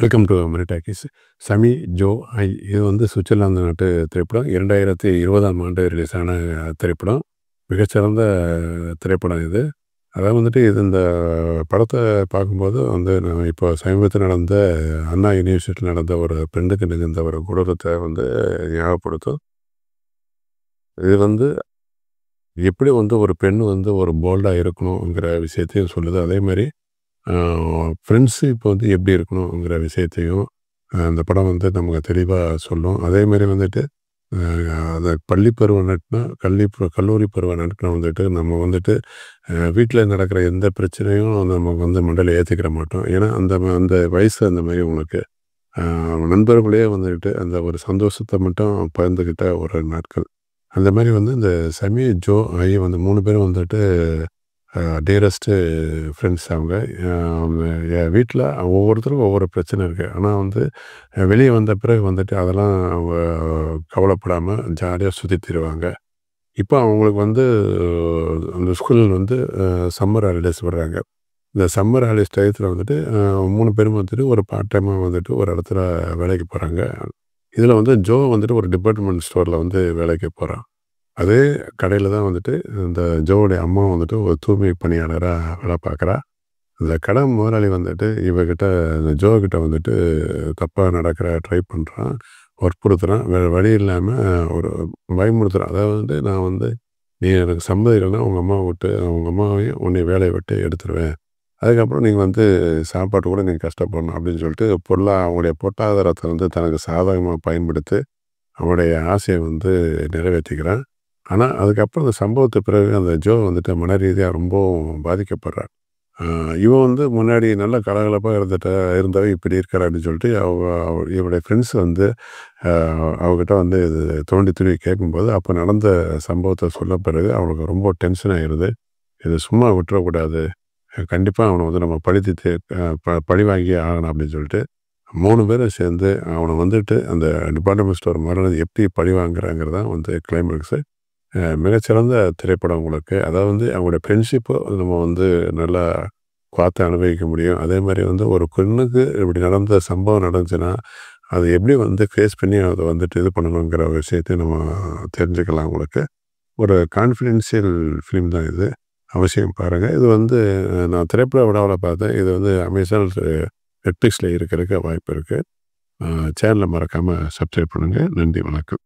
Welcome to money talkies. சமி ஜோ ஐ இது வந்து சுவிட்சர்லாந்து நாட்டு திரைப்படம். 2020ஆம் ஆண்டு ரிலீஸ் ஆன திரைப்படம். மிகச்சிறந்த திரைப்படம் இது. அதாவது வந்துட்டு இந்த படத்த பார்க்கும்போது வந்து நான் இப்போ சமீபத்தில நடந்த அண்ணா யூனிவர்சிட்டியில நடந்த ஒரு பெண்ணுக்கு நிகழ்ந்த ஒரு கொடூரத்த வந்து ஞாபகப்படுத்தும். இது வந்து எப்படி வந்து ஒரு பெண் வந்து ஒரு போல்டா இருக்கணுங்கிற விஷயத்தையும் சொல்லுது. அதேமாரி ஃப்ரெண்ட்ஷிப் வந்து எப்படி இருக்கணுங்கிற விஷயத்தையும் அந்த படம் வந்து நமக்கு தெளிவா சொல்லும். அதேமாரி வந்துட்டு அந்த பள்ளி பருவ நட்புனா கல்லூரி பருவ நட்புல வந்துட்டு நம்ம வந்துட்டு வீட்ல நடக்கிற எந்த பிரச்சனையும் நம்ம வந்து மண்டையில ஏத்திக்கிற மாட்டோம். ஏன்னா அந்த வயசு அந்த மாரி உங்களுக்கு நண்பர்களே வந்துட்டு அந்த ஒரு சந்தோஷத்த மட்டும் பகிர்ந்துக்கிட்ட ஒரு நாட்கள். அந்த மாரி வந்து இந்த சமி, ஜோ, ஐ வந்து 3 பேரும் வந்துட்டு டியரஸ்ட்டு ஃப்ரெண்ட்ஸ் அவங்க. என் வீட்ல ஒவ்வொருத்தருக்கும் ஒவ்வொரு பிரச்சனை இருக்கு. ஆனா வந்து வெளிய வந்த பிறகு வந்துட்டு அதெல்லாம் அவங்க கவலைப்படாம ஜாலியா சுத்தி திரிவாங்க. இப்போ அவங்களுக்கு வந்து அந்த ஸ்கூல் வந்து சம்மர் ஹாலிடேஸ் விடுறாங்க. இந்த சம்மர் ஹாலிடேஸ் டயத்துல வந்துட்டு 3 பேரும் வந்துட்டு ஒரு பார்ட் டைமா வந்துட்டு ஒரு இடத்துல வேலைக்கு போறாங்க. இதுல வந்து ஜோ வந்துட்டு ஒரு டிபார்ட்மெண்ட் ஸ்டோர்ல வந்து வேலைக்கு போறான். அதே கடையில தான் வந்துட்டு இந்த ஜோவுடைய அம்மா வந்துட்டு ஒரு தூய்மை பணியாளரா வேலை பார்க்குறா. இந்த கடை முதலாளி வந்துட்டு இவகிட்ட இந்த ஜோ கிட்ட வந்துட்டு தப்பா நடக்கிற ட்ரை பண்றான். வற்புறுத்துறான். வேற வழி இல்லாம ஒரு பயமுறுத்துறான். அதாவது வந்து நான் வந்து நீ எனக்கு சம்மதிக்கலன்னா உங்க அம்மாவ விட்டு உங்க அம்மாவையும் உன்னைய வேலைய விட்டு எடுத்துருவேன். அதுக்கப்புறம் நீங்க வந்து சாப்பாட்டு கூட நீங்க கஷ்டப்படணும் அப்படின்னு சொல்லிட்டு அவங்களுடைய பொருளாதாரத்த வந்து தனக்கு சாதகமா பயன்படுத்தி அவனுடைய ஆசைய வந்து நிறைவேத்திக்கிறான். ஆனா, அதுக்கப்புறம் அந்த சம்பவத்துக்கு பிறகு அந்த ஜோ வந்துட்டு மன ரீதியா ரொம்பவும் பாதிக்கப்படுறான். அ இவன் வந்து முன்னாடி நல்லா கலகலப்பா இருந்தவன் இப்படி இருக்காரு அப்படின்னு சொல்லிட்டு இவனுடைய ஃப்ரெண்ட்ஸ் வந்து அ அவகிட்ட வந்து இது தோண்டி துருவி கேட்கும்போது, அப்ப நடந்த சம்பவத்த சொன்ன பிறகு அவனுக்கு ரொம்ப டென்ஷன் ஆயிருது. இத சும்மா விட்டுறக்கூடாது. கண்டிப்பா அவன வந்து நம்ம பழி தீர்த்து பழி வாங்கியே ஆகணும் அப்படின்னு சொல்லிட்டு 3 பேரும் சேர்ந்து அவன வந்துட்டு அந்த டிபார்ட்மெண்ட் ஸ்டோர் மறுநாள் எப்படி பழி வாங்குறாங்கிறது வந்து கிளைமாக்ஸு. மிகச்சிறந்த திரைப்படம் உங்களுக்கு. அதாவது வந்து அவங்களுடைய ஃப்ரெண்ட்ஷிப்ப நம்ம வந்து நல்லா பார்த்து அனுபவிக்க முடியும். அதே மாரி வந்து ஒரு பெண்ணுக்கு இப்படி நடந்த சம்பவம் நடந்துச்சுன்னா, அத எப்படி வந்து ஃபேஸ் பண்ணி அத வந்துட்டு இது பண்ணணுங்கிற விஷயத்தையும் நம்ம தெரிஞ்சுக்கலாம் உங்களுக்கு. ஒரு கான்ஃபிடென்ஷியல் ஃபிலிம் தான் இது. அவசியம் பாருங்க. இது வந்து நான் திரைப்பட விழாவுல பார்த்தேன். இது வந்து அமேசான், நெட்ஃப்ளிக்ஸ்ல இருக்கறதுக்கு வாய்ப்பு இருக்கு. சேனல மறக்காம சப்ஸ்கிரைப் பண்ணுங்க. நன்றி, வணக்கம்.